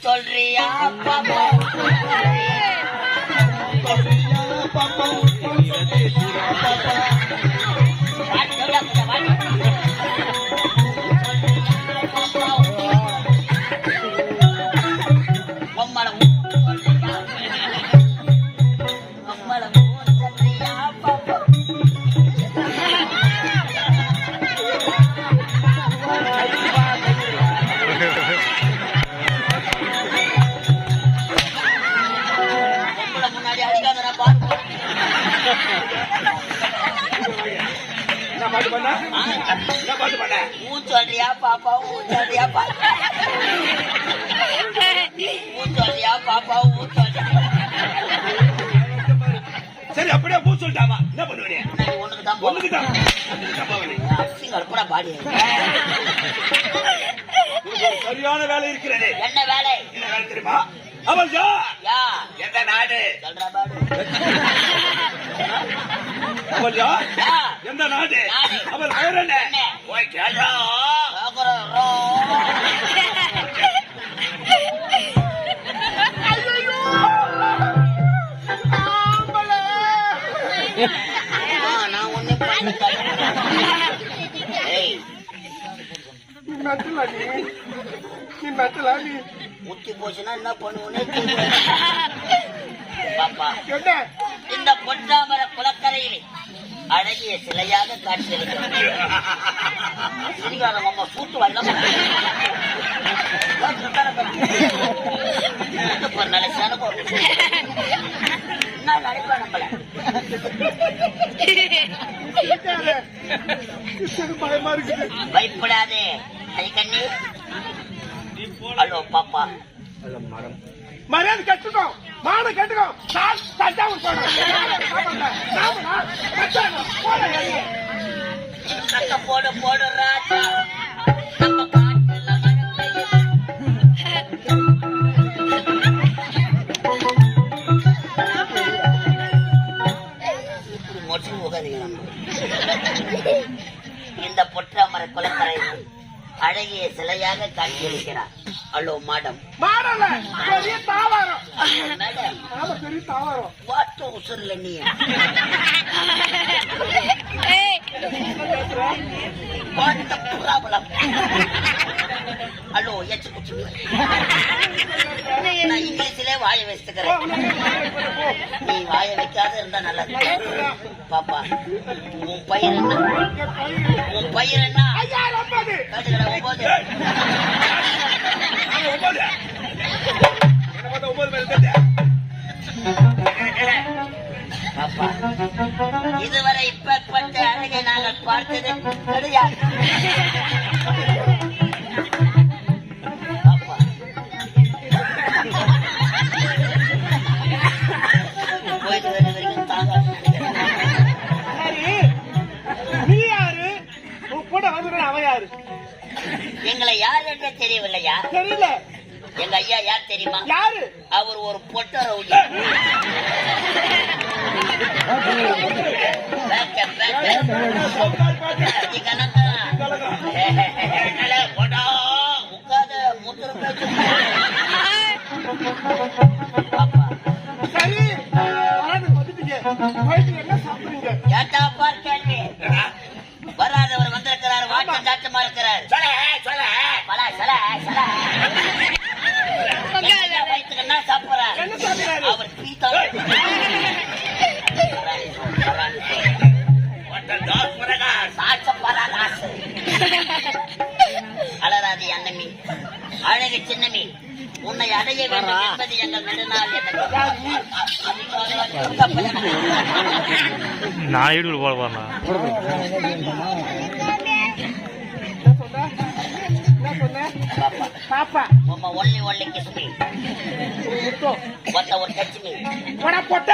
சொல்றியா பாப்பா சொல்றியா பாப்பா சொல்றியா பாப்பா சொல்றியா பாப்பா சரி அப்படியே பூ சொல்லிட்டாமா என்ன பண்ணுவீங்க ஒண்ணுக்கு தான் கூட பாடி சரியான வேலை இருக்கிறது என்ன வேலை தெரியுமா அவள் எந்த நாடு அவள் எந்த நாடு அவள் பெயர் என்ன போய் கேளா நான் ஒண்ணு முத்தி போச்சுன்னா என்ன பண்ணுவோன்னு பாப்பா இந்த பொன்னாமர குளக்கரையில் அழகிய சிலையாக காட்சியளிக்கிறது சிரிகாரம் அம்மா சூட்டு வரலாம் நினைச்சான நடிப்பா நம்மள பயப்படாதே கை கண்ணி ஹலோ பாப்பா மரியாதை கட்டுக்கோ மாடு கட்டுக்கோ போடு போடு ராஜா இந்த பொற்றாமர குளக்கரை அழகிய சிலையாக காட்சியளிக்கிறார். Hello madam. வாட் உசுர்ல நீ ஹலோ எச்சு குச்சி நான் இங்கிலீஷ்ல வாய வச்சுக்கிறேன். நீ வாய வைக்காத இருந்தா நல்லா பாப்பா. உன் பயிர் என்ன? உன் பயிர் என்ன? பாப்பா இதுவரை இப்பேற்பட்ட அழகை நாங்கள் பார்த்தது கிடையாது. போயிட்டு வர வரைக்கும் தாங்க. நீ யாரு? கூட வந்து அவன் யாரு? எங்களை யார் என்று தெரியவில்லையா? தெரியல. எங்க ஐயா யார் தெரியுமா? யாரு? அவர் ஒரு பொட்ட ரவுடி. சரி, வந்துட்டீங்க. என்ன சாப்பிடுறீங்க? கேட்டா பார் கேள்வி. வராதவர் வந்திருக்கிறார், வாட்டம் சாட்டமா இருக்கிறார். வயிற்றுக்குன்னா சாப்பிடுறார். அவர் அலராதி அன்னமி, அழகு சின்னமி, உன்னை அடைய வேண்டும் என்பது எங்கள் நெடுநாள் நான் ஈடுபடு போடுவாங்க. பாப்பா ஒன்லி கிஸ் மீ. ஒரு டச் மீ. பொட்ட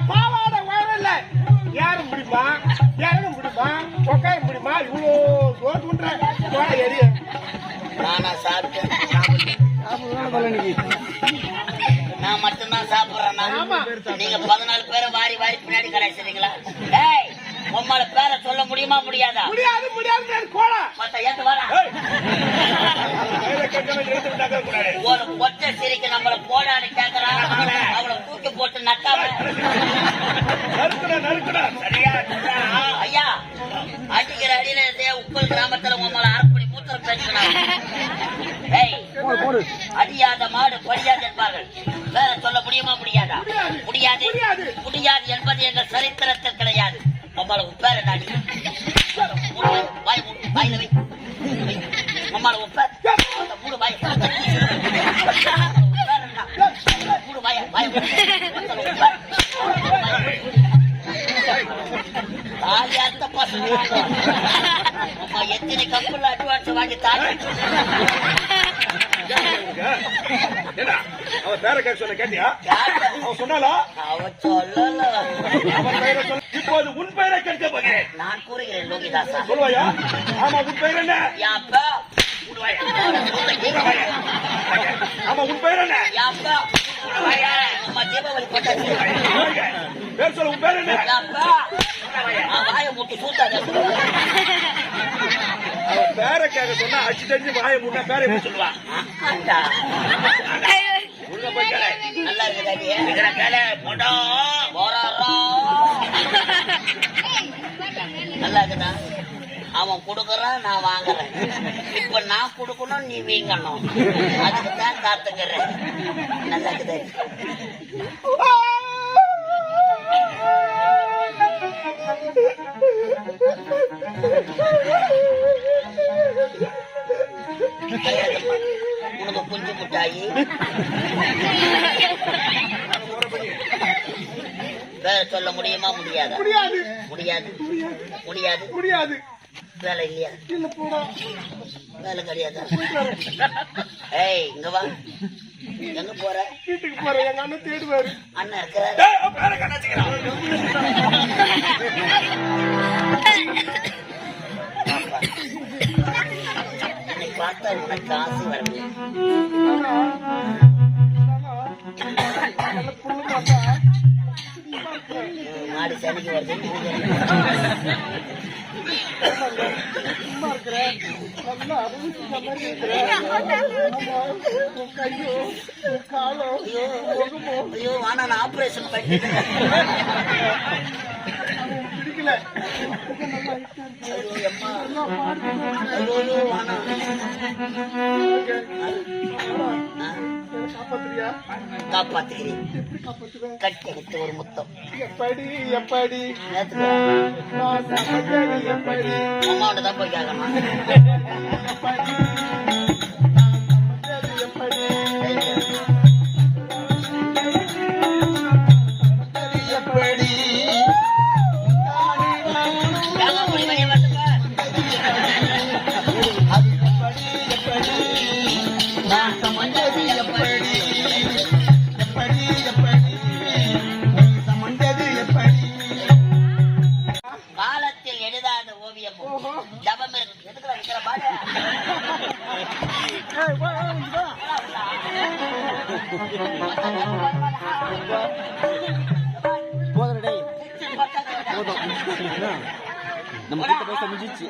பாவாட வரல. யாரும் முடியுமா? யாரும் முடியுமா? உக்காய முடியுமா? இவ்வளோ தோன்ற எரிய நானா சாப்பிட்டேன். நான் மட்டும்தான் சாப்பிடுறேன். நீங்க 14 பேரை வாரி வாரி பின்னாடி கலாய்ச்சிருக்கீங்களா? உம்மால பேரை சொல்ல முடியுமா? முடியாதா? முடியாது முடியாது. கோலா மத்த ஏத்து வரா ஒரு ஒற்றை சிரிக்கு நம்மள போடான்னு கேட்கறான். அவளை தூக்கி போட்டு நட்டாம ஐயா அடிக்கிற அடியில உப்பல் கிராமத்துல உம்மால அரப்பணி மூத்திரம் பேசுறான். அடியாத மாடு படியாது என்பார்கள். வேற சொல்ல முடியுமா? முடியாதா? முடியாது முடியாது என்பது எங்கள் சரித்திரத்தில் கிடையாது. உம்மால உப்பேர நாடி வாயில வை. உம்மால உப்பேர் மூடு வாய மூடு வாய வாய தாலியாத்த பசங்க அம்மா எத்தனை கம்பெனில அட்வான்ஸ் வாங்கி தாலி அவ பேர கேட்க சொன்ன கேட்டியா? அவ சொன்னாலா? அவ சொல்லல. இப்போது உன் பெயரை கேட்க போகிறேன். நான் கூறுகிறேன் லோகிதாசா. சொல்லுவாயா? ஆமா, உன் பெயர் என்ன? யாப்பா ஆமா, உன் பெயர் என்ன? யாப்பா அம்மா தீபாவளி கொண்டாடி பேர் சொல்ல. உன் பேர் என்ன? யாப்பா வாய மூட்டு சூத்தாத. அவ பேரை கேட்க சொன்னா அச்சு தெரிஞ்சு வாய முன்னா பேரை எப்படி சொல்லுவா? நல்லா நல்லா இருக்குதா? அவன் கொடுக்கறான், நான் வாங்குறேன். இப்ப நான் கொடுக்கணும், நீ வீங்கணும். அதுக்கு தான் காத்துக்கிறேன். நல்லா இருக்குது. உனக்கு குஞ்சு முட்டாயி வேற சொல்ல முடியுமா? முடியாதா? முடியாது முடியாது முடியாது முடியாது. வேலை இல்லையா? வேலை கிடையாதா? ஏய் இங்க வா. எங்க போற? வீட்டுக்கு போறேன். எங்க அண்ணன் தேடுவாரு. அண்ணன் இருக்கிறாரு. பார்த்தா உனக்கு காசு வரணும். மாடு சனிக்கு வருது. ஐயோ ஆனா நான் ஆபரேஷன் பண்ணிட்டேன். பிடிக்கல. காப்பாத்துகிறேன். கட்டி எடுத்து ஒரு முத்தம். எப்படி எப்படி எப்படி அம்மாவோட தான் போய் கேட்கணும். எப்படி ஓவியமும் ஓஹோ. தவம் இருக்கு. எதுக்குடா நிக்கிற பாரு? ஏய், வா, வா, இங்க வா. போதும் டேய் போதும் நம்ம கிட்ட பேச முடிஞ்சிச்சு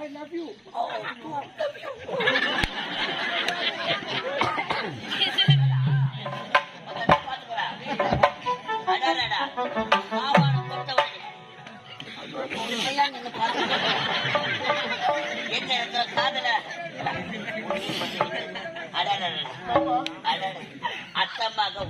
I love you. எங்க இருக்கிற காதல அத்தம்மாக